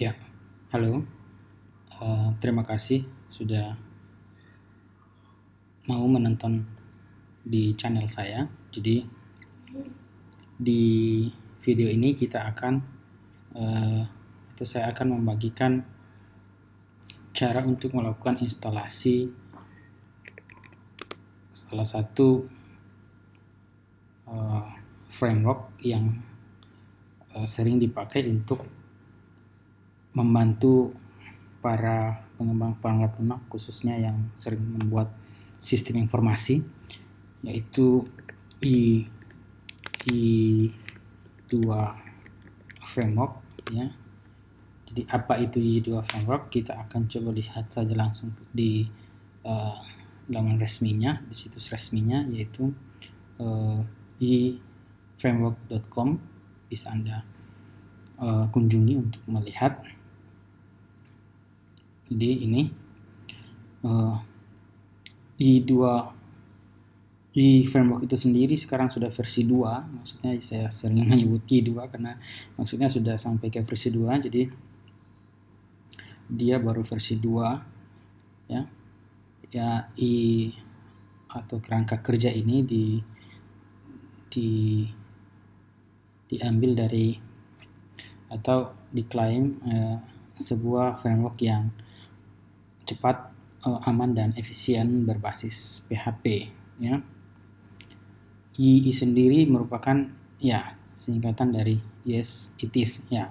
Ya, halo. Terima kasih sudah mau menonton di channel saya. Jadi di video ini kita akan saya akan membagikan cara untuk melakukan instalasi salah satu framework yang sering dipakai untuk membantu para pengembang perangkat lunak, khususnya yang sering membuat sistem informasi, yaitu I2 framework ya. Jadi apa itu I2 framework? Kita akan coba lihat saja langsung di laman resminya, di situs resminya, yaitu iframework.com. Bisa Anda kunjungi untuk melihat. Jadi ini I-framework itu sendiri sekarang sudah versi 2, maksudnya saya sering menyebut I2 karena maksudnya sudah sampai ke versi 2, jadi dia baru versi 2 ya. I atau kerangka kerja ini diambil dari atau diklaim sebuah framework yang cepat, aman dan efisien berbasis PHP ya. II sendiri merupakan ya singkatan dari yes it is ya,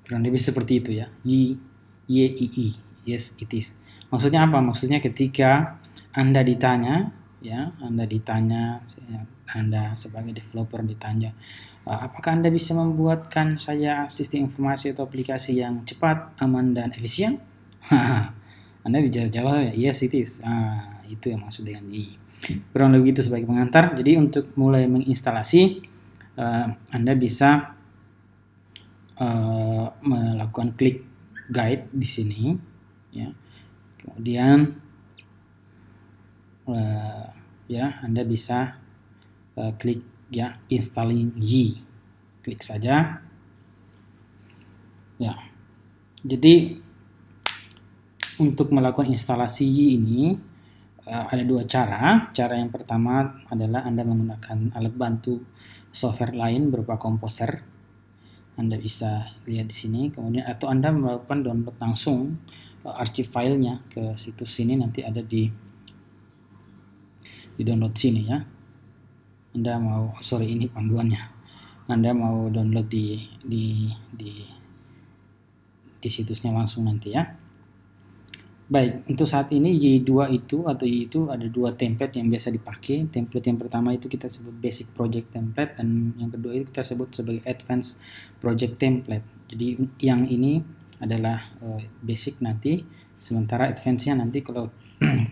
kurang lebih seperti itu ya. YII, yes it is. Maksudnya apa? Maksudnya ketika Anda ditanya ya, Anda sebagai developer ditanya, apakah Anda bisa membuatkan saya sistem informasi atau aplikasi yang cepat, aman dan efisien? Anda bisa jawab yes it is. Itu yang maksud dengan I. Kurang lebih itu sebagai pengantar. Jadi untuk mulai menginstalasi, Anda bisa melakukan klik guide di sini ya. Kemudian Anda bisa klik ya installing Y, klik saja ya. Jadi untuk melakukan instalasi Y ini ada dua cara. Cara yang pertama adalah Anda menggunakan alat bantu software lain berupa Composer. Anda bisa lihat di sini. Kemudian atau Anda melakukan download langsung archive filenya ke situs sini, nanti ada di download sini ya. Anda mau ini panduannya. Anda mau download di situsnya langsung nanti ya. Baik, untuk saat ini Y2 itu ada dua template yang biasa dipakai. Template yang pertama itu kita sebut basic project template, dan yang kedua itu kita sebut sebagai advanced project template. Jadi yang ini adalah basic nanti, sementara advance-nya nanti kalau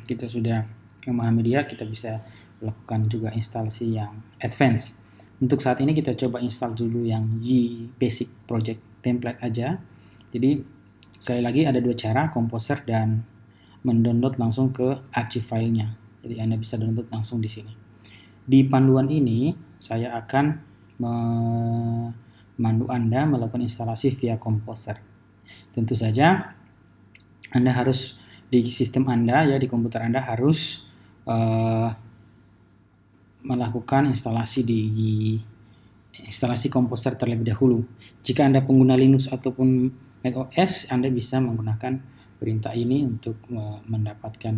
kita sudah memahami dia, kita bisa lakukan juga instalasi yang advance. Untuk saat ini kita coba install dulu yang Y basic project template aja. Jadi sekali lagi ada dua cara, Composer dan mendownload langsung ke archive filenya. Jadi Anda bisa download langsung di sini. Di panduan ini saya akan memandu Anda melakukan instalasi via Composer. Tentu saja Anda harus di sistem Anda ya, di komputer Anda harus melakukan instalasi instalasi Composer terlebih dahulu. Jika Anda pengguna Linux ataupun macOS, Anda bisa menggunakan perintah ini untuk mendapatkan,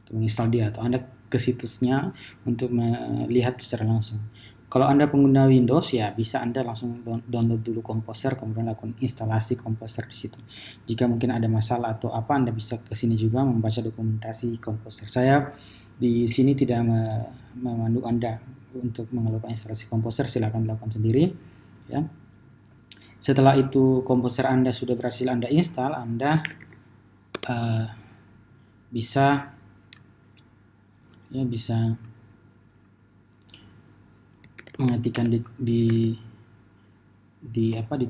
untuk menginstal dia, atau Anda ke situsnya untuk melihat secara langsung. Kalau Anda pengguna Windows ya bisa Anda langsung download dulu Composer, kemudian lakukan instalasi Composer di situ. Jika mungkin ada masalah atau apa, Anda bisa ke sini juga membaca dokumentasi Composer. Saya di sini tidak memandu Anda untuk melakukan instalasi Composer, silakan lakukan sendiri ya. Setelah itu Composer Anda sudah berhasil Anda install, Anda bisa mengetikkan di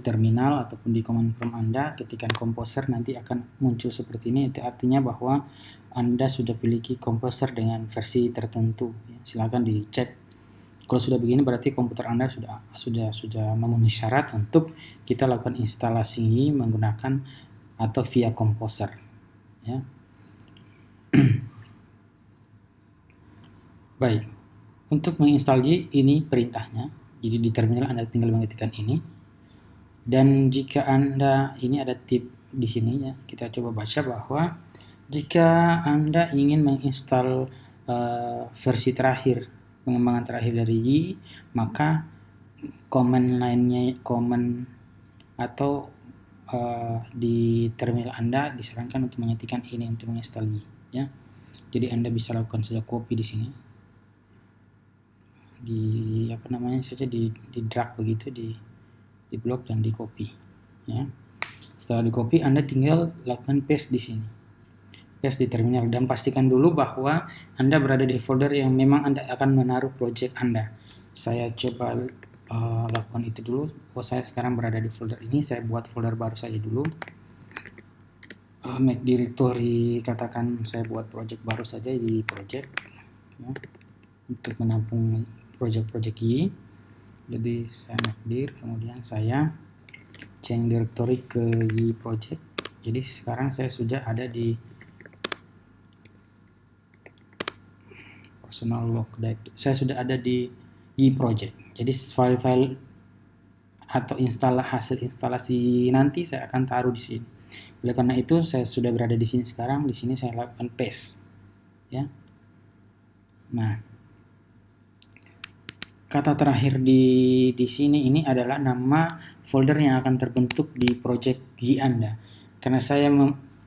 terminal ataupun di command prompt Anda, ketikkan Composer, nanti akan muncul seperti ini. Itu artinya bahwa Anda sudah memiliki Composer dengan versi tertentu. Silakan dicek Kalau sudah begini berarti komputer Anda sudah memenuhi syarat untuk kita lakukan instalasi menggunakan atau via Composer, ya. Baik, untuk menginstal Yi ini perintahnya. Jadi di terminal Anda tinggal mengetikkan ini. Dan jika Anda ini ada tip di sini ya, kita coba baca bahwa jika Anda ingin menginstal versi terakhir, pengembangan terakhir dari Yi, maka command atau di terminal Anda disarankan untuk mengetikkan ini untuk menginstal Yi, ya. Jadi Anda bisa lakukan saja copy di sini, di drag begitu, di blok dan di copy, ya. Setelah di copy Anda tinggal lakukan paste di sini, paste di terminal, dan pastikan dulu bahwa Anda berada di folder yang memang Anda akan menaruh project Anda. Saya coba lakukan itu dulu. Saya sekarang berada di folder ini, saya buat folder baru saja dulu. Make directory, katakan saya buat project baru saja di project, ya, untuk menampung project-project Yi. Jadi saya make dir, kemudian saya change directory ke Yi project. Jadi sekarang saya sudah ada di personal log directory. Saya sudah ada di Yi project. Jadi file-file atau hasil instalasi nanti saya akan taruh di sini. Oleh karena itu saya sudah berada di sini sekarang. Di sini saya lakukan paste, ya. Nah, kata terakhir di sini ini adalah nama folder yang akan terbentuk di project Yi Anda. Karena saya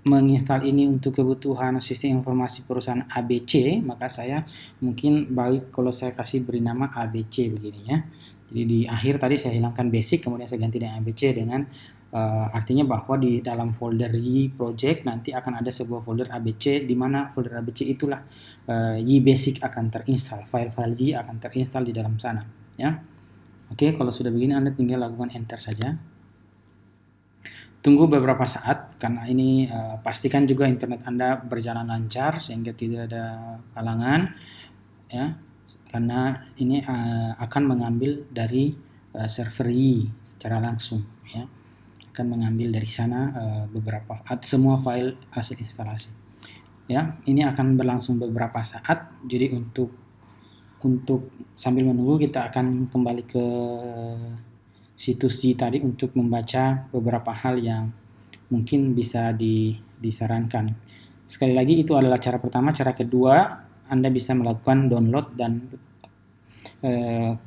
menginstal ini untuk kebutuhan sistem informasi perusahaan ABC, maka saya mungkin baik kalau saya kasih beri nama ABC begini, ya. Jadi di akhir tadi saya hilangkan basic, kemudian saya ganti dengan ABC dengan artinya bahwa di dalam folder Yi project nanti akan ada sebuah folder ABC, di mana folder ABC itulah Yi basic akan terinstall, file-file Yi akan terinstall di dalam sana, ya. Oke, kalau sudah begini Anda tinggal lakukan enter saja. Tunggu beberapa saat, karena ini pastikan juga internet Anda berjalan lancar sehingga tidak ada halangan, ya, karena ini akan mengambil dari server Yi secara langsung, ya. Akan mengambil dari sana semua file hasil instalasi, ya. Ini akan berlangsung beberapa saat. Jadi untuk sambil menunggu kita akan kembali ke situs Yi tadi untuk membaca beberapa hal yang mungkin bisa disarankan. Sekali lagi itu adalah cara pertama. Cara kedua, Anda bisa melakukan download dan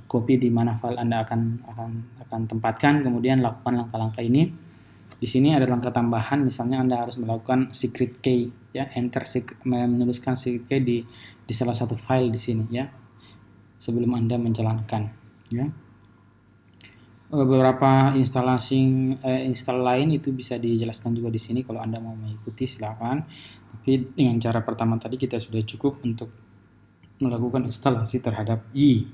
copy di mana file Anda akan tempatkan, kemudian lakukan langkah-langkah ini. Di sini ada langkah tambahan, misalnya Anda harus melakukan secret key, ya, menuliskan secret key di salah satu file di sini, ya, sebelum Anda menjalankan, ya. Beberapa install lain itu bisa dijelaskan juga di sini, kalau Anda mau mengikuti silakan. Tapi dengan cara pertama tadi kita sudah cukup untuk melakukan instalasi terhadap Yi.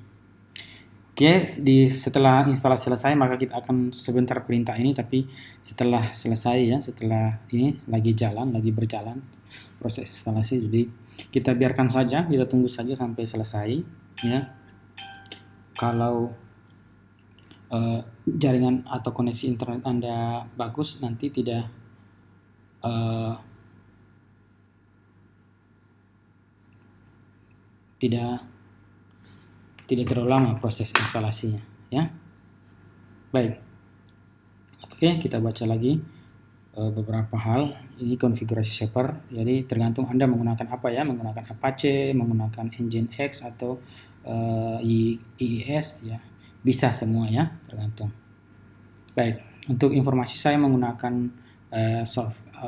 Oke, setelah instalasi selesai maka kita akan sebentar perintah ini, tapi setelah selesai, ya, setelah ini lagi berjalan proses instalasi. Jadi kita biarkan saja, kita tunggu saja sampai selesai, ya. Kalau jaringan atau koneksi internet Anda bagus, nanti tidak terlalu lama proses instalasinya, ya. Baik. Oke, kita baca lagi beberapa hal. Ini konfigurasi server. Jadi tergantung Anda menggunakan apa, ya, menggunakan Apache, menggunakan Nginx atau IIS, ya. Bisa semua, ya, tergantung. Baik, untuk informasi saya menggunakan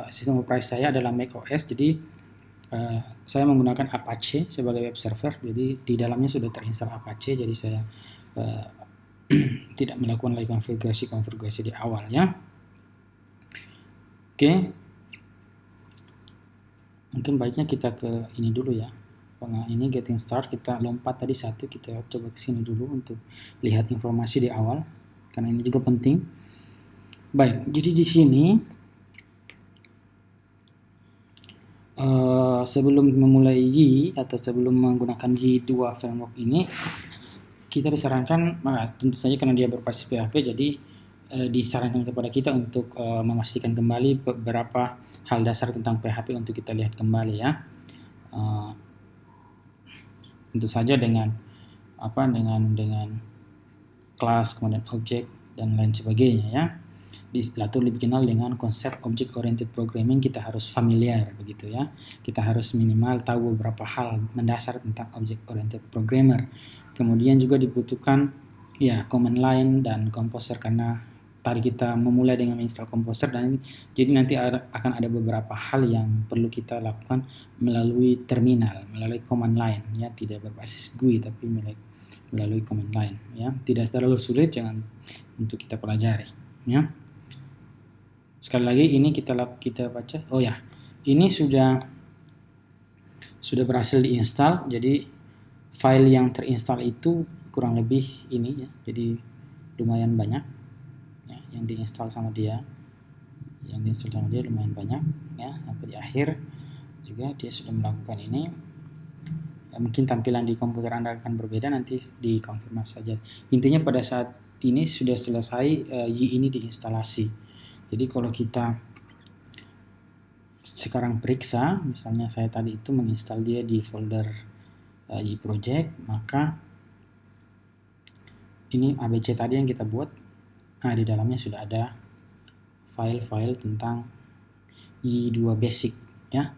sistem operasi saya adalah macOS. Jadi saya menggunakan Apache sebagai web server, jadi di dalamnya sudah terinstall Apache, jadi saya tidak melakukan lagi konfigurasi di awal, ya. Oke, mungkin baiknya kita ke ini dulu, ya. Karena ini getting start, kita lompat tadi satu, kita coba ke sini dulu untuk lihat informasi di awal, karena ini juga penting. Baik, jadi di sini sebelum memulai Yi atau sebelum menggunakan Yi 2 framework ini, kita disarankan, tentu saja karena dia berbasis PHP, jadi disarankan kepada kita untuk memastikan kembali beberapa hal dasar tentang PHP untuk kita lihat kembali ya. Tentu saja dengan kelas, kemudian objek dan lain sebagainya ya. Atau lebih kenal dengan konsep object oriented programming, kita harus familiar begitu ya. Kita harus minimal tahu beberapa hal mendasar tentang object oriented programmer. Kemudian juga dibutuhkan ya command line dan composer, karena tadi kita memulai dengan menginstal composer, dan jadi nanti akan ada beberapa hal yang perlu kita lakukan melalui terminal, melalui command line ya, tidak berbasis GUI tapi melalui command line ya. Tidak terlalu sulit, jangan untuk kita pelajari ya. Sekali lagi ini kita baca. Oh ya, ini sudah berhasil diinstal. Jadi file yang terinstall itu kurang lebih ini ya. Jadi lumayan banyak ya, yang diinstal sama dia. Lumayan banyak ya. Sampai di akhir juga dia sudah melakukan ini. Ya, mungkin tampilan di komputer Anda akan berbeda, nanti dikonfirmasi saja. Intinya pada saat ini sudah selesai Y ini diinstalasi. Jadi kalau kita sekarang periksa, misalnya saya tadi itu menginstal dia di folder Y project, maka ini ABC tadi yang kita buat, di dalamnya sudah ada file-file tentang Y2 basic ya.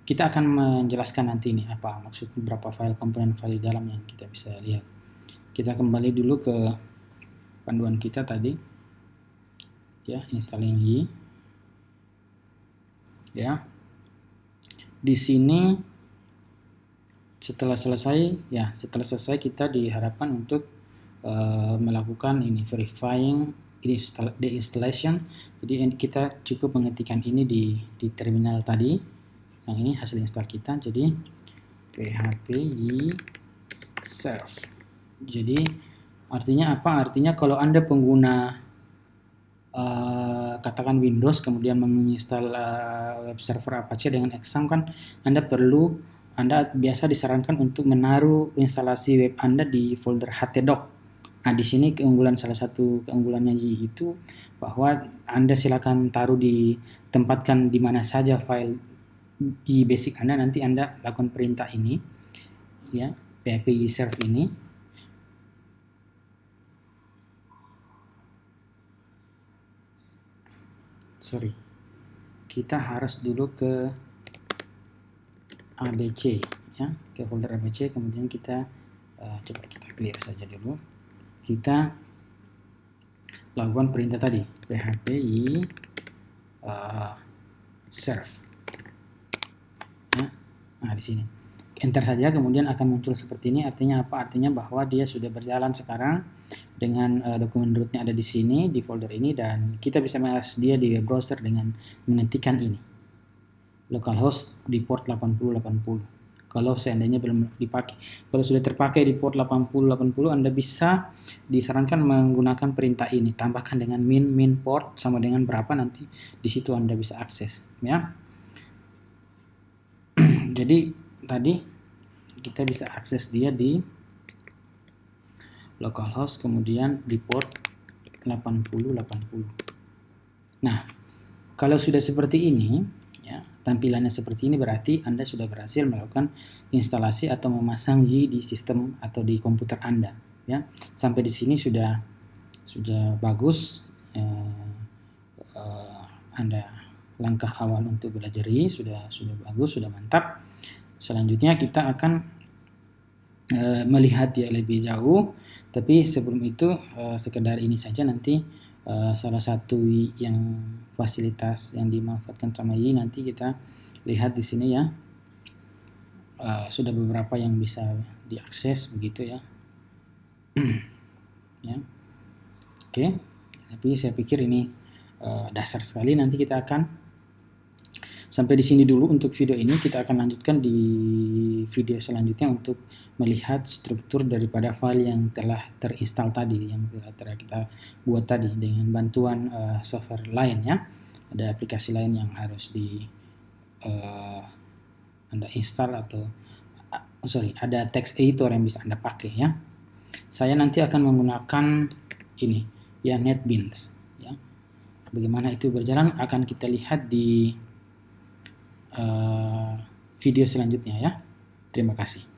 Kita akan menjelaskan nanti ini apa maksud beberapa file, komponen file di dalam yang kita bisa lihat. Kita kembali dulu ke panduan kita tadi ya, installing Y ya. Di sini setelah selesai kita diharapkan untuk melakukan ini verifying the installation. Jadi kita cukup mengetikkan ini di terminal tadi, yang ini hasil install kita. Jadi php y serve. Jadi artinya apa? Artinya kalau Anda pengguna katakan Windows kemudian menginstal web server Apache dengan Exam, kan Anda biasa disarankan untuk menaruh instalasi web Anda di folder htdoc. Di sini salah satu keunggulannya itu bahwa Anda silakan tempatkan di mana saja file basic Anda, nanti Anda lakukan perintah ini ya, php serve ini. Kita harus dulu ke ABC ya, ke folder ABC, kemudian kita coba kita clear saja dulu. Kita lakukan perintah tadi php y serve ya. Di sini enter saja, kemudian akan muncul seperti ini. Artinya apa? Artinya bahwa dia sudah berjalan sekarang dengan dokumen rootnya ada di sini, di folder ini, dan kita bisa mengakses dia di web browser dengan mengetikkan ini localhost di port 8080. Kalau seandainya belum dipakai, kalau sudah terpakai di port 8080, Anda bisa disarankan menggunakan perintah ini, tambahkan dengan min port sama dengan berapa, nanti di situ Anda bisa akses ya. Jadi tadi kita bisa akses dia di localhost kemudian di port 8080. Nah, kalau sudah seperti ini ya, tampilannya seperti ini, berarti Anda sudah berhasil melakukan instalasi atau memasang Y di sistem atau di komputer Anda ya. Sampai di sini sudah bagus. Anda langkah awal untuk belajar Y sudah bagus, sudah mantap. Selanjutnya kita akan melihat dia lebih jauh, tapi sebelum itu sekedar ini saja. Nanti salah satu yang fasilitas yang dimanfaatkan sama Y nanti kita lihat di sini ya. Sudah beberapa yang bisa diakses begitu ya. Ya. Oke. Tapi saya pikir ini dasar sekali. Nanti kita akan sampai di sini dulu untuk video ini. Kita akan lanjutkan di video selanjutnya untuk melihat struktur daripada file yang telah terinstall tadi, yang telah kita buat tadi dengan bantuan software lain ya. Ada aplikasi lain yang harus Anda install atau ada text editor yang bisa Anda pakai ya. Saya nanti akan menggunakan ini, ya, NetBeans. Ya. Bagaimana itu berjalan akan kita lihat di video selanjutnya ya. Terima kasih.